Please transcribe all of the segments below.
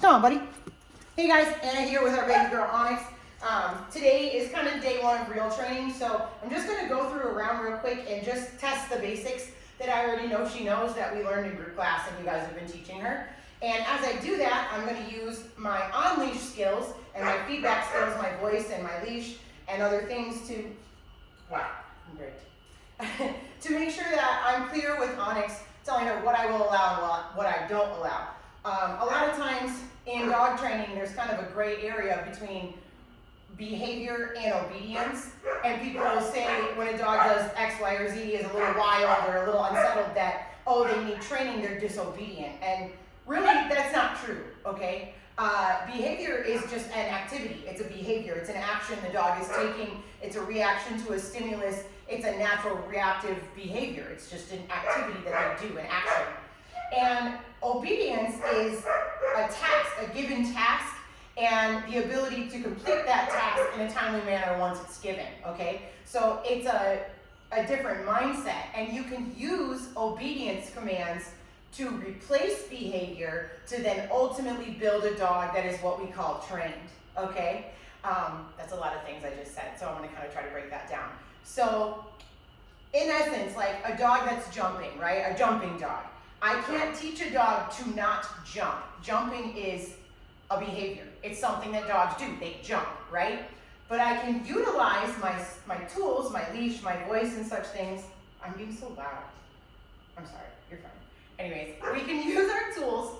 Come on, buddy. Hey guys, Anna here with our baby girl Onyx. Today is kind of day one of real training, so I'm just going to go through a round real quick and just test the basics that I already know she knows that we learned in group class and you guys have been teaching her. And as I do that, I'm going to use my on-leash skills and my feedback skills, my voice and my leash and other things to, wow, I'm great, to make sure that I'm clear with Onyx, telling her what I will allow and what I don't allow. A lot of times in dog training, there's kind of a gray area between behavior and obedience, and people will say when a dog does X, Y, or Z, is a little wild or a little unsettled, that, oh, they need training, they're disobedient. And really, that's not true, okay? Behavior is just an activity. It's a behavior. It's an action the dog is taking. It's a reaction to a stimulus. It's a natural reactive behavior. It's just an activity that they do, an action. And obedience is a task, a given task, and the ability to complete that task in a timely manner once it's given, okay? So it's a different mindset, and you can use obedience commands to replace behavior to then ultimately build a dog that is what we call trained, okay? That's a lot of things I just said, so I'm gonna kind of try to break that down. So in essence, like a dog that's jumping, right? A jumping dog. I can't teach a dog to not jump. Jumping is a behavior. It's something that dogs do. They jump, right? But I can utilize my tools, my leash, my voice, and such things. I'm being so loud. I'm sorry, you're fine. Anyways, we can use our tools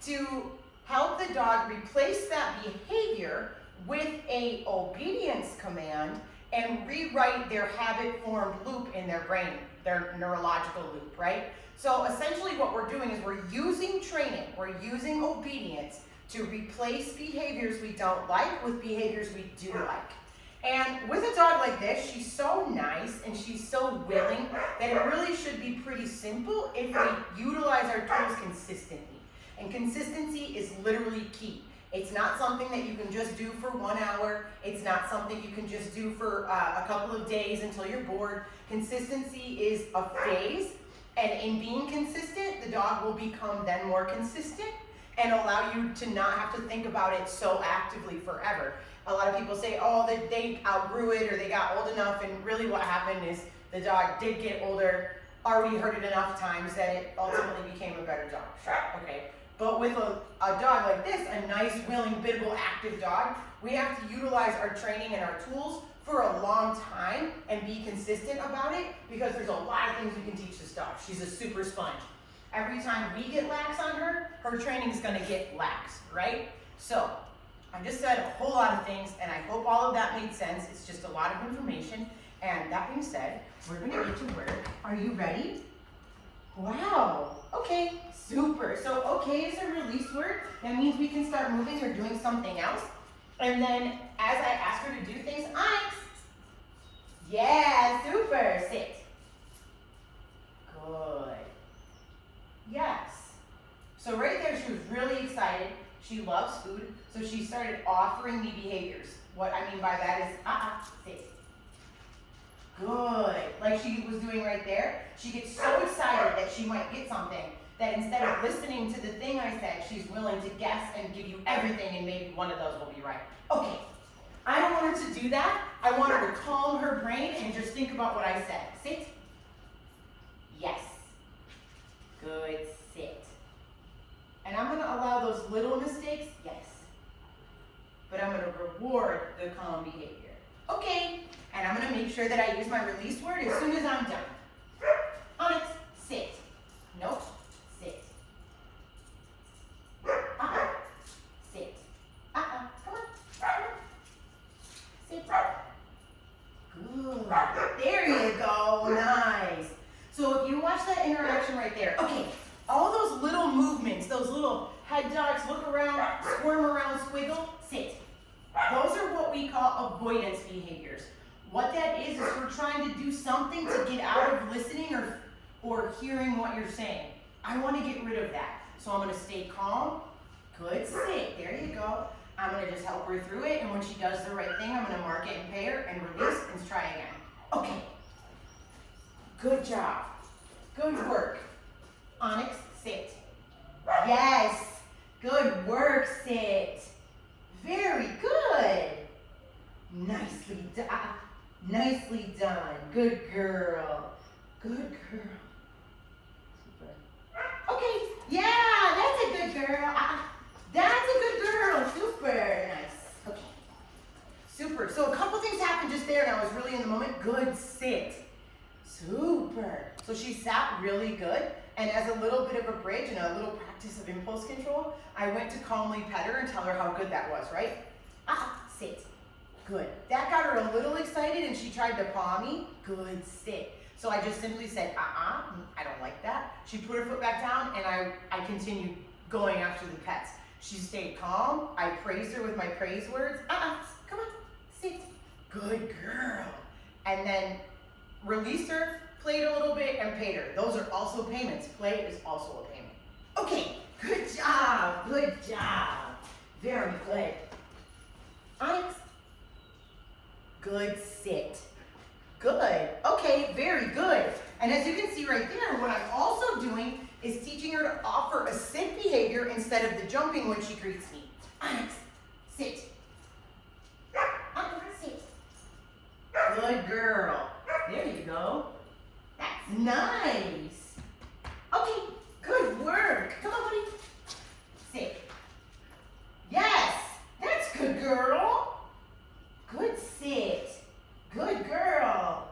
to help the dog replace that behavior with a obedience command and rewrite their habit-formed loop in their brain, their neurological loop, right? So essentially what we're doing is we're using training, we're using obedience to replace behaviors we don't like with behaviors we do like. And with a dog like this, she's so nice and she's so willing that it really should be pretty simple if we utilize our tools consistently. And consistency is literally key. It's not something that you can just do for 1 hour. It's not something you can just do for a couple of days until you're bored. Consistency is a phase, and in being consistent, the dog will become then more consistent and allow you to not have to think about it so actively forever. A lot of people say, oh, that they outgrew it or they got old enough, and really what happened is the dog did get older, already heard it enough times that it ultimately became a better dog. Sure, okay. But with a dog like this, a nice, willing, biddable, active dog, we have to utilize our training and our tools for a long time and be consistent about it, because there's a lot of things we can teach this dog. She's a super sponge. Every time we get lax on her, her training is gonna get lax, right? So, I just said a whole lot of things, and I hope all of that made sense. It's just a lot of information. And that being said, we're gonna get to work. Are you ready? Wow, okay, super. So okay is a release word. That means we can start moving or doing something else. And then as I ask her to do things, Onyx. Yeah, super, sit. Good. Yes. So right there, she was really excited. She loves food, so she started offering me behaviors. What I mean by that is, sit. Good. Like she was doing right there. She gets so excited that she might get something that instead of listening to the thing I said, she's willing to guess and give you everything, and maybe one of those will be right. Okay. I don't want her to do that. I want her to calm her brain and just think about what I said. Sit. Yes. Good. Sit. And I'm going to allow those little mistakes. Yes. But I'm going to reward the calm behavior. Okay. And I'm going to make sure that I use my release word as soon as I'm done. Onyx, sit. Nope. Sit. Sit. Come on. Come on. Sit. Good. There you go. Nice. So if you watch that interaction right there, okay, all those little movements, those little head ducks, look around, squirm around, squiggle, sit. Those are what we call avoidance behaviors. What that is we're trying to do something to get out of listening or hearing what you're saying. I want to get rid of that. So I'm going to stay calm. Good, sit. There you go. I'm going to just help her through it, and when she does the right thing, I'm going to mark it and pay her and release and try again. Okay. Good job. Good work. Onyx, sit. Yes. Good work, sit. Very good. Nicely done. Nicely done. Good girl. Good girl. Super. Okay, yeah, that's a good girl. That's a good girl. Super nice. Okay. Super. So a couple things happened just there and I was really in the moment. Good sit. Super. So she sat really good. And as a little bit of a bridge and a little practice of impulse control, I went to calmly pet her and tell her how good that was, right? Sit. Good. That got her a little excited and she tried to paw me. Good, sit. So I just simply said, I don't like that. She put her foot back down and I continued going after the pets. She stayed calm. I praised her with my praise words. Come on, sit. Good girl. And then released her, played a little bit, and paid her. Those are also payments. Play is also a payment. Okay, good job, good job. Very good. Onyx. Good sit. Good. Okay, very good. And as you can see right there, what I'm also doing is teaching her to offer a sit behavior instead of the jumping when she greets me. Onyx, sit. Onyx, sit. Good girl. There you go. That's nice. Okay, good work. Come on, buddy. Sit. Yes, that's good girl. Good sit. Good girl.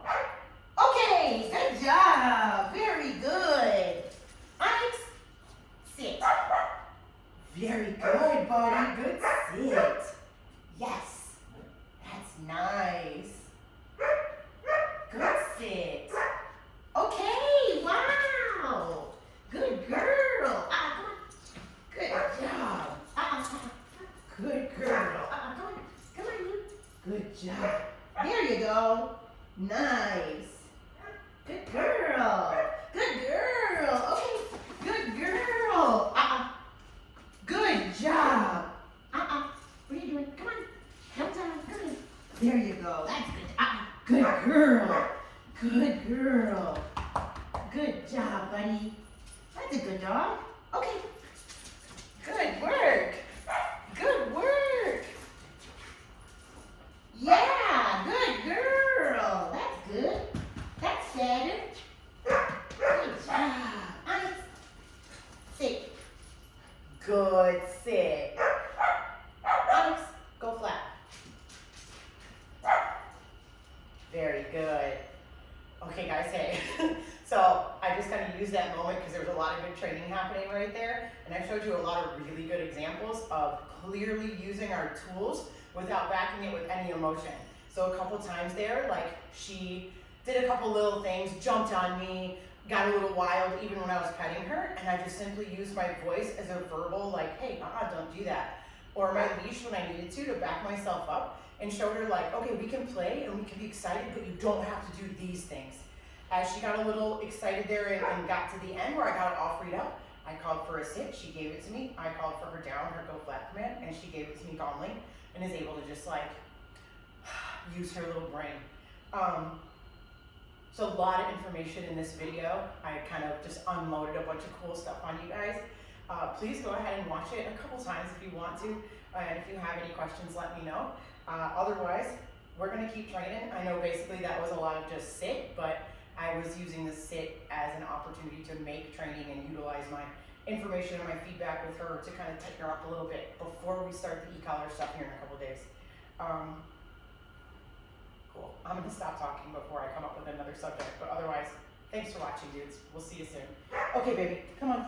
Okay, good job. Very good. Onyx, sit. Very good, buddy. Good sit. Yes, that's nice. Good sit. Okay, wow. Good girl. Come on. Good job. Good girl. Come on, you. Good job. There you go. Nice. Good girl. Good girl. Okay. Good girl. Good job. What are you doing? Come on. Help down. Come on. There you go. That's good. Good girl. Good girl. Good job, buddy. That's a good dog. Okay. Good work. Good work. Yeah, good girl. That's good. That's better. Good job. Onyx. Sit. Good sit. Onyx, go flat. Very good. Okay guys, hey. So I just kind of used that moment because there was a lot of good training happening right there. And I showed you a lot of really good examples of clearly using our tools without backing it with any emotion. So a couple times there, like she did a couple little things, jumped on me, got a little wild even when I was petting her. And I just simply used my voice as a verbal, like, hey, don't do that. Or my leash when I needed to back myself up and showed her like, okay, we can play and we can be excited, but you don't have to do these things. As she got a little excited there and got to the end where I got it all freed up, I called for a sit, she gave it to me. I called for her down, her go flat command, and she gave it to me calmly and is able to just like use her little brain. So a lot of information in this video. I kind of just unloaded a bunch of cool stuff on you guys. Please go ahead and watch it a couple times if you want to. And if you have any questions, let me know. Otherwise, we're gonna keep training. I know basically that was a lot of just sit, but I was using the sit as an opportunity to make training and utilize my information and my feedback with her to kind of tighten her up a little bit before we start the e-collar stuff here in a couple days. Cool. I'm gonna stop talking before I come up with another subject, but otherwise, thanks for watching, dudes. We'll see you soon. Okay, baby, come on.